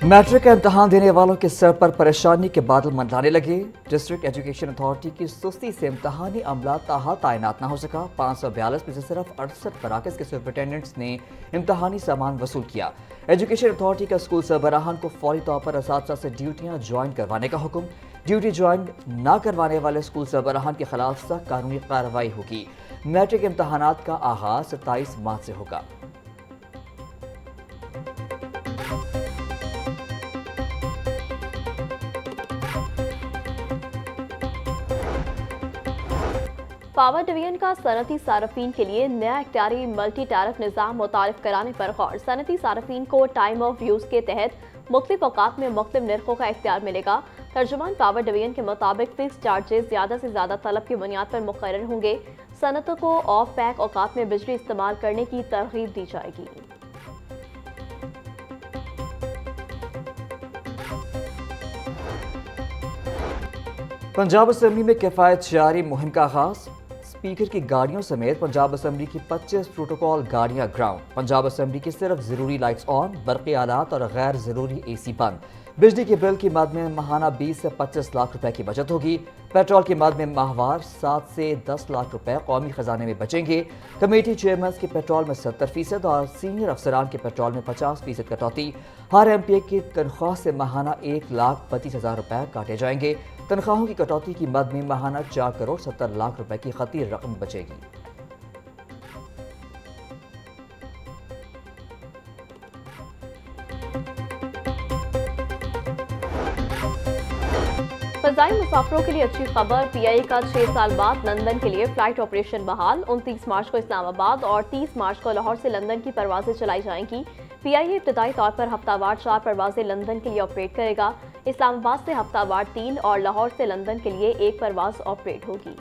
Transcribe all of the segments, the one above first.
Matric का इम्तहान देने वालों के सर पर परेशानी के बादल मंडराने लगे। डिस्ट्रिक्ट एजुकेशन अथॉरिटी की सुस्ती से इम्तहानी अमला ताहाल तैनात न हो सका। 542 में से सिर्फ 68 मराकज के सुपरिटेंडेंट्स ने इम्तहानी सामान वसूल किया। एजुकेशन अथॉरिटी का स्कूल सरबराहान को फौरी तौर पर असातिज़ा से ड्यूटियाँ ज्वाइन करवाने का हुक्म। ड्यूटी ज्वाइन न करवाने वाले स्कूल सरबराहान के खिलाफ सख्त कानूनी कार्रवाई होगी। मैट्रिक इम्तहानात का आगाज 27 मार्च से होगा। पावर डिवीजन का सनती सार्फिन के लिए नया इख्तियारी मल्टी टैरिफ निज़ाम मुतारिफ कराने पर गौर। सनती सार्फिन को टाइम ऑफ यूज़ के तहत मुख्तलिफ औकात में मुख्तलिफ निर्खों का इख्तियार मिलेगा। तर्जुमान पावर डिवीजन के मुताबिक फिक्स चार्जेस ज़्यादा से ज़्यादा तलब की बुनियाद पर मुकर्रर होंगे। सनतों को ऑफ पैक औकात में बिजली इस्तेमाल करने की तरगीब दी जाएगी। पंजाब असम्बली में किफायत जारी मुहिम का आगाज। स्पीकर की गाड़ियों समेत पंजाब असम्बली की 25 प्रोटोकॉल गाड़ियां ग्राउंड। पंजाब असम्बली की सिर्फ जरूरी लाइट्स ऑन, बरक़ी आलात और गैर जरूरी AC बंद। बिजली के बिल की मद में माहाना 20 से 25 लाख रुपए की बचत होगी। पेट्रोल की मद में माहवार 7 से 10 लाख रुपए कौमी खजाने में बचेंगे। कमेटी चेयरमैन के पेट्रोल में 70% और सीनियर अफसरान के पेट्रोल में 50% कटौती। हर MPA की तनख्वाह से माहाना 1,32,000 रुपए काटे जाएंगे। तनख्वाहों की कटौती की मद में माहाना 4 करोड़ 70 लाख रुपए की खती रकम बचेगी। फजाई मुसाफिरों के लिए अच्छी खबर। PIA का 6 साल बाद लंदन के लिए फ्लाइट ऑपरेशन बहाल। 29 मार्च को इस्लामाबाद और 30 मार्च को लाहौर से लंदन की परवाजें चलाई जाएंगी। PIA इब्तदाई तौर पर हफ्तावार 4 परवाजें लंदन के लिए ऑपरेट करेगा। इस्लामाबाद से हफ्तावार 3 और लाहौर से लंदन के लिए 1 परवाज ऑपरेट होगी।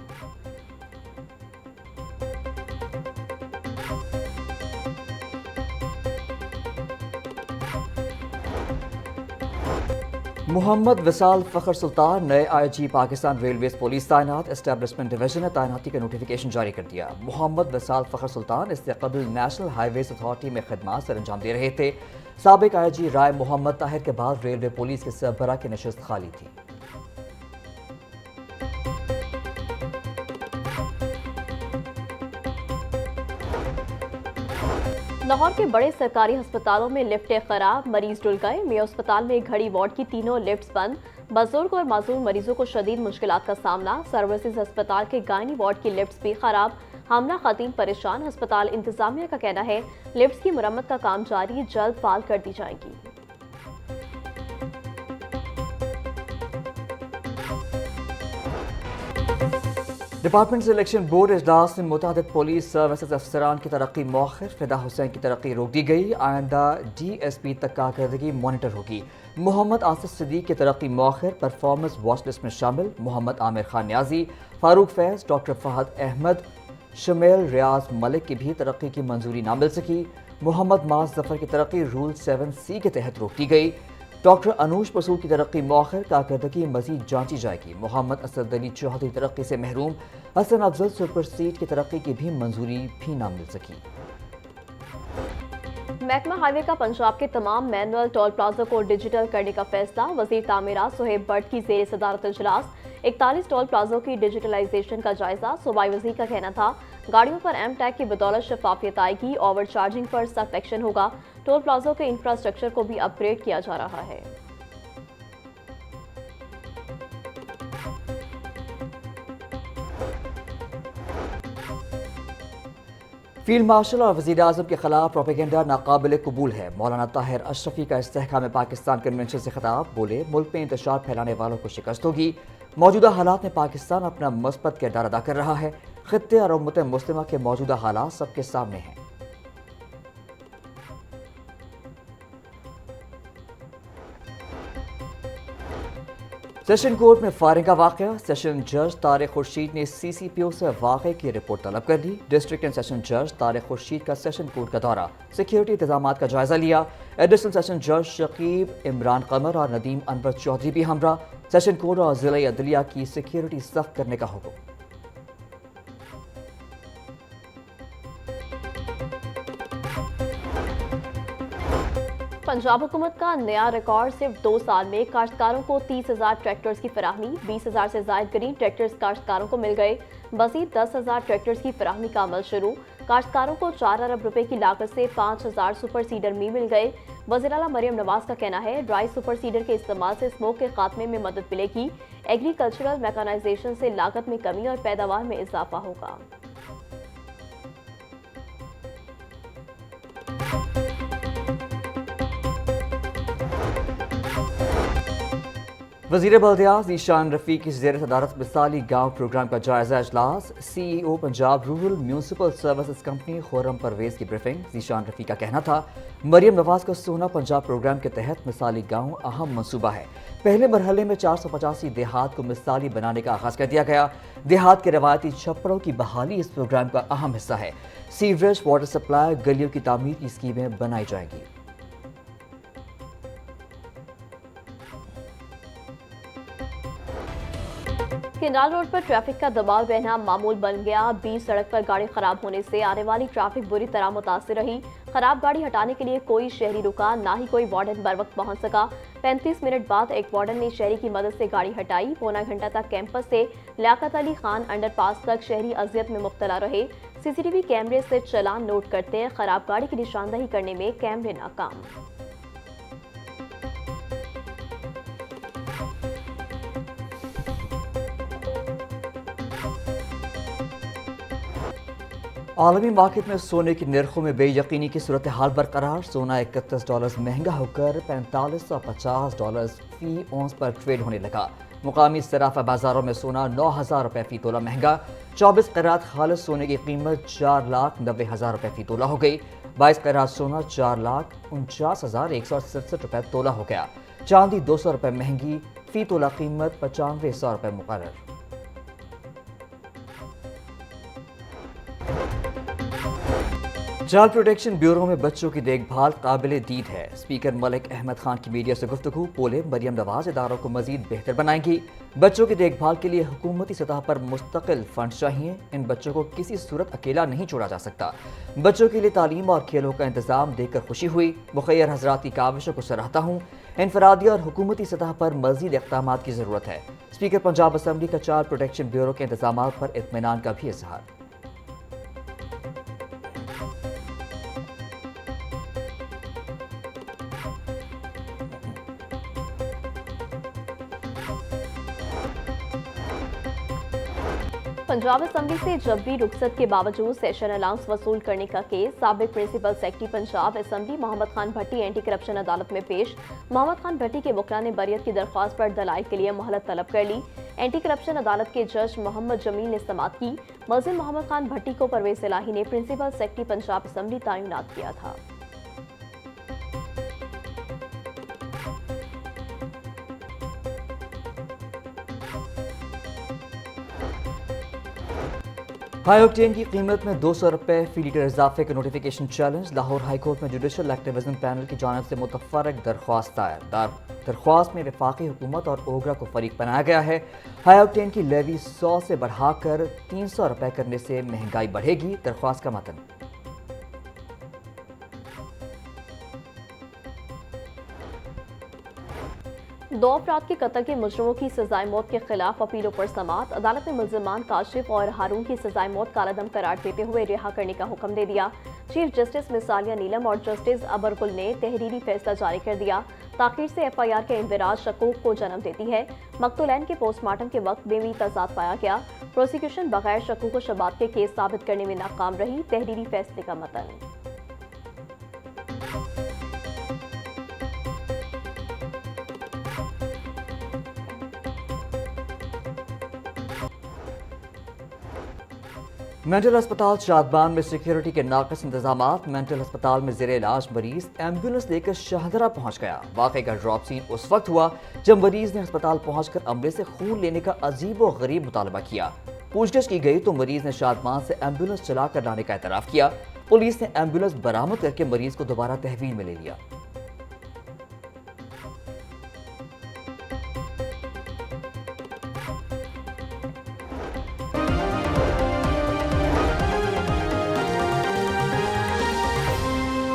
मोहम्मद विसाल फ़खर सुल्तान नए IG पाकिस्तान रेलवेज पुलिस तैनात। एस्टेब्लिशमेंट डिवीजन ने तैनाती का नोटिफिकेशन जारी कर दिया। मोहम्मद विसाल फ़खर सुल्तान इससे कबल नेशनल हाईवेज अथॉरिटी में खदमात सर अंजाम दे रहे थे। साबिक IG राय मोहम्मद ताहिर के बाद रेलवे पुलिस के सरबराह की नशिस्त खाली थी। लाहौर के बड़े सरकारी अस्पतालों में लिफ्टें खराब, मरीज डुल गए। मेयो अस्पताल में घड़ी वार्ड की तीनों लिफ्ट्स बंद। बुजुर्ग और माजूर मरीजों को शदीद मुश्किलात का सामना। सर्विसेज अस्पताल के गायनी वार्ड की लिफ्ट्स भी खराब। हामला खातीन परेशान। अस्पताल इंतजामिया का कहना है लिफ्ट्स की मुरम्मत का काम जारी, जल्द फाल कर दी जाएगी। डिपार्टमेंट इलेक्शन बोर्ड इजलास में मुतादिद पुलिस सर्विसेज अफसरान की तरक्की मौखर। फिदा हुसैन की तरक्की रोक दी गई। आइंदा DSP तक कारकर्दगी मॉनिटर होगी। मोहम्मद आसिफ सिद्दीक की तरक्की मौखर, परफॉर्मेंस वॉच लिस्ट में शामिल। मोहम्मद आमिर खान न्याजी, फारूक फैज, डॉक्टर फहद अहमद, शमेल रियाज मलिक की भी तरक्की की मंजूरी ना मिल सकी। मोहम्मद माज जफर की तरक्की रूल 7C के तहत रोक दी गई। डॉक्टर अनूश पसूर की तरक्की मौखर, कारकर्दगी मजीद जांची जाएगी। मोहम्मद असद अली चौधरी तरक्की से महरूम। हसन अफजल सुपर सीट की तरक्की की भी मंजूरी भी ना मिल सकी। महकमा हाईवे का पंजाब के तमाम मैनुअल टोल प्लाजा को डिजिटल करने का फैसला। वजीर तामीरात सुहेब भट्ट की जेर सदारत इजलास। 41 टोल प्लाजों की डिजिटलाइजेशन का जायजा। सूबाई वजीर का कहना था गाड़ियों पर M-टैग की बदौलत शफाफियत आएगी। ओवर चार्जिंग पर सख्त एक्शन होगा। टोल प्लाजों के इंफ्रास्ट्रक्चर को भी अपग्रेड किया जा रहा है। फील्ड मार्शल और वज़ीर आज़म के खिलाफ प्रोपेगेंडा नाकाबिल कबूल है। मौलाना ताहिर अशरफी का इस्तेहकाम पाकिस्तान कन्वेंशन से खिताब। बोले मुल्क में इंतशार फैलाने वालों को शिकस्त होगी। मौजूदा हालात में पाकिस्तान अपना मस्बत किरदार अदा कर रहा है। खित्ते और उम्मत मुस्लिमा के मौजूदा हालात सबके सामने हैं। सेशन कोर्ट में फायरिंग का वाकया। सेशन जज तारिक खुर्शीद ने CCPO से वाक़े की रिपोर्ट तलब कर ली। डिस्ट्रिक्ट एंड सेशन जज तारिक खुर्शीद का सेशन कोर्ट का दौरा, सिक्योरिटी इंतजाम का जायजा लिया। एडिशनल सेशन जज शकीब इमरान कमर और नदीम अनवर चौधरी भी हमरा। सेशन कोर्ट और जिला अदलिया की सिक्योरिटी सख्त करने का हुक्म। पंजाब हुकूमत का नया रिकॉर्ड, सिर्फ 2 साल में काश्तकारों को 30,000 ट्रैक्टर्स की फराहमी। 20,000 से ज्यादा ग्रीन ट्रैक्टर्स काश्तकारों को मिल गए। मजीद 10,000 ट्रैक्टर्स की फराहमी का अमल शुरू। काश्तकारों को 4 अरब रुपए की लागत से 5,000 सुपर सीडर भी मिल गए। वज़ीर आला मरियम नवाज का कहना है, ड्राई सुपर सीडर के इस्तेमाल से स्मोक के खात्मे में मदद मिलेगी। एग्रीकल्चरल मैकेनाइजेशन से लागत में कमी और पैदावार में इजाफा होगा। वज़ीर बल्दियात ज़ीशान रफ़ीक की ज़ेर सदारत मिसाली गाँव प्रोग्राम का जायजा इजलास। CEO Punjab rural municipal services company Khurram Parvez की ब्रीफिंग। ज़ीशान रफ़ीक का कहना था, मरियम नवाज का सोना पंजाब प्रोग्राम के तहत मिसाली गाँव अहम मनसूबा है। पहले मरहले में 485 देहात को मिसाली बनाने का आगाज़ कर दिया गया। देहात के रवायती छप्पड़ों की बहाली इस प्रोग्राम का अहम हिस्सा है। सीवरेज, वाटर सप्लाई, गलियों की तामीर की स्कीमें बनाई जाएंगी। किनाल रोड पर ट्रैफिक का दबाव रहना मामूल बन गया। बीच सड़क पर गाड़ी खराब होने से आने वाली ट्रैफिक बुरी तरह मुतासिर रही। खराब गाड़ी हटाने के लिए कोई शहरी रुका, ना ही कोई वार्डन बर वक्त पहुंच सका। 35 मिनट बाद एक वार्डन ने शहरी की मदद से गाड़ी हटाई। पौना घंटा तक कैंपस से लियाकत अली खान अंडरपास तक शहरी अजियत में मुब्तला रहे। CCTV कैमरे से चलान नोट करते हैं, खराब गाड़ी की निशानदही करने में कैमरे नाकाम। आलमी मार्केट में सोने की निर्खों में बेयकीनी की सूरत हाल बरकरार। सोना $31 महंगा होकर $4550 फी औंस पर ट्रेड होने लगा। मुकामी सराफा बाजारों में सोना 9,000 रुपये फी तोला महंगा। 24 कैरात खालिस सोने की कीमत 4,90,000 रुपये फी तोला हो गई। 22 कैरात सोना 4,49,167 रुपये तोला हो गया। चांदी 200 रुपये महंगी, फी तोला कीमत 9500 रुपये मुकर्रर। चाइल्ड प्रोटेक्शन ब्यूरो में बच्चों की देखभाल काबिल दीद है। स्पीकर मलिक अहमद खान की मीडिया से गुफ्तगू। बोले, मरियम नवाज इदारों को मजीद बेहतर बनाएंगी। बच्चों की देखभाल के लिए हुकूमती सतह पर मुस्तकिल फंड चाहिए। इन बच्चों को किसी सूरत अकेला नहीं छोड़ा जा सकता। बच्चों के लिए तालीम और खेलों का इंतजाम देखकर खुशी हुई। मुखैर हजरात की काविशों को सराहता हूँ। इनफरादी और हुकूमती सतह पर मजीद इक़दाम की ज़रूरत है। स्पीकर पंजाब असम्बली का चाइल्ड प्रोटेक्शन ब्यूरो के इंतजाम पर इत्मीनान का भी इजहार। पंजाब असम्बली से जबरी रुखसत के बावजूद सेशन अलाउंस वसूल करने का केस। साबिक principal secretary Punjab assembly Mohammad Khan Bhatti anti corruption अदालत में पेश। मोहम्मद खान भट्टी के वकला ने बरियत की दरख्वास्त पर दलाइल के लिए मोहलत तलब कर ली। एंटी करप्शन अदालत के जज मोहम्मद जमील ने समाअत की। मुलजिम मोहम्मद खान भट्टी को परवेज इलाही ने प्रिंसिपल सेक्रेटरी पंजाब असम्बली तैनात किया था। हाई ऑक्टेन की कीमत में 200 रुपये फी लीटर इजाफे के notification challenge. Lahore high court में जुडिशल एक्टिविज्म पैनल की जानिब से मुतफरक दरख्वास्त दायर। दरख्वास्त में वफाकी हुकूमत और ओगरा को फरीक बनाया गया है। हाई ऑक्टेन की लेवी 100 से बढ़ाकर 300 रुपये करने से महंगाई बढ़ेगी। दरख्वास्त का मतन, दो अफराद के कत्ल के मुजरिमों की सजाए मौत के खिलाफ अपीलों पर समाअत। अदालत ने मुलजिमान काशिफ और हारून की सजाए मौत कालादम करार देते हुए रिहा करने का हुक्म दे दिया। चीफ जस्टिस मिसालिया नीलम और जस्टिस अबरगुल ने तहरीरी फैसला जारी कर दिया। ताखीर से FIR के इंदराज शकूक को जन्म देती है। मकतूलैन के पोस्टमार्टम के वक्त में भी तजाद पाया गया। प्रोसिक्यूशन बगैर शकूक शबात के केस साबित करने में नाकाम रही। तहरीरी फैसले का मतन, मेंटल अस्पताल शादबान में सिक्योरिटी के नाकस इंतजाम। मेंटल अस्पताल में जेरे इलाज मरीज एम्बुलेंस लेकर शाहदरा पहुंच गया। वाकई का ड्रॉप सीन उस वक्त हुआ जब मरीज ने अस्पताल पहुंचकर अमले से खून लेने का अजीब व गरीब मुतालबा किया। पूछताछ की गई तो मरीज ने शादबान से एम्बुलेंस चलाकर लाने का एतराफ किया। पुलिस ने एम्बुलेंस बरामद करके मरीज को दोबारा तहवील में ले लिया।